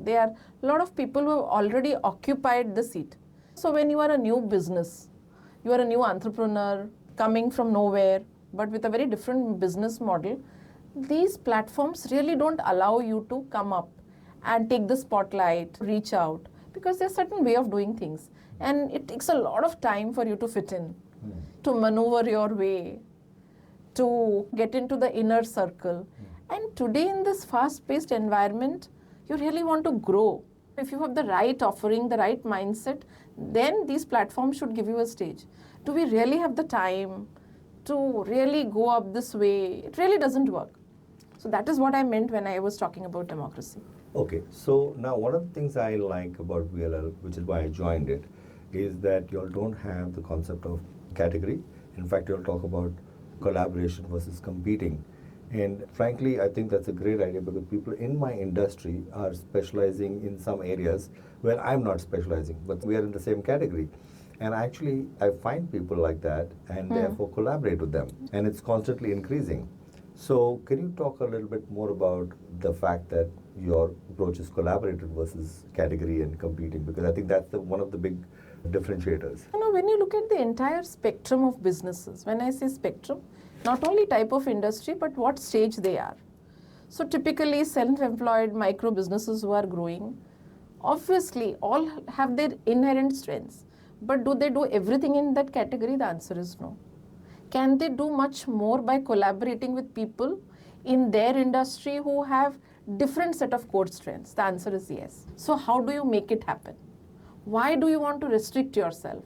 There are a lot of people who have already occupied the seat. So when you are a new business, you are a new entrepreneur coming from nowhere, but with a very different business model, these platforms really don't allow you to come up and take the spotlight, reach out, because there's a certain way of doing things. And it takes a lot of time for you to fit in, to maneuver your way, to get into the inner circle. And today in this fast-paced environment, you really want to grow. If you have the right offering, the right mindset, then these platforms should give you a stage. Do we really have the time to really go up this way? It really doesn't work. So that is what I meant when I was talking about democracy. Okay, so now one of the things I like about VLL, which is why I joined it, is that you all don't have the concept of category. In fact, you'll talk about collaboration versus competing. And frankly, I think that's a great idea because people in my industry are specializing in some areas where I'm not specializing, but we are in the same category. And actually, I find people like that and therefore collaborate with them. And it's constantly increasing. So can you talk a little bit more about the fact that your approach is collaborative versus category and competing? Because I think that's one of the big differentiators. When you look at the entire spectrum of businesses, when I say spectrum, not only type of industry, but what stage they are. So typically self-employed micro businesses who are growing, obviously all have their inherent strengths. But do they do everything in that category? The answer is no. Can they do much more by collaborating with people in their industry who have different set of core strengths? The answer is yes. So how do you make it happen? Why do you want to restrict yourself?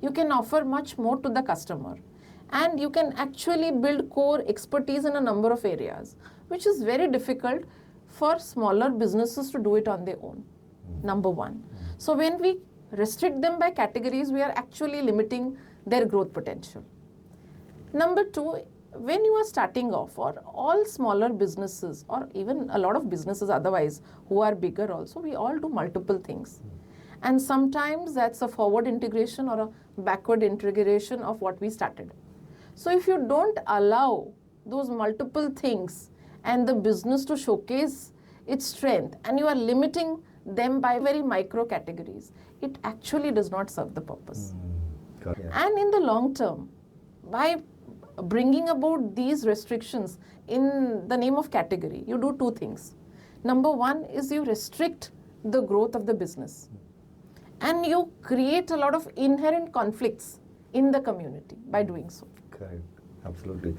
You can offer much more to the customer, and you can actually build core expertise in a number of areas, which is very difficult for smaller businesses to do it on their own. Number one. So when we restrict them by categories, we are actually limiting their growth potential. Number two, when you are starting off, or all smaller businesses, or even a lot of businesses otherwise who are bigger also, we all do multiple things. And sometimes that's a forward integration or a backward integration of what we started. So if you don't allow those multiple things and the business to showcase its strength, and you are limiting them by very micro categories, it actually does not serve the purpose. And in the long term, by bringing about these restrictions in the name of category, you do two things. Number one is you restrict the growth of the business, and you create a lot of inherent conflicts in the community by doing so. Correct. Absolutely.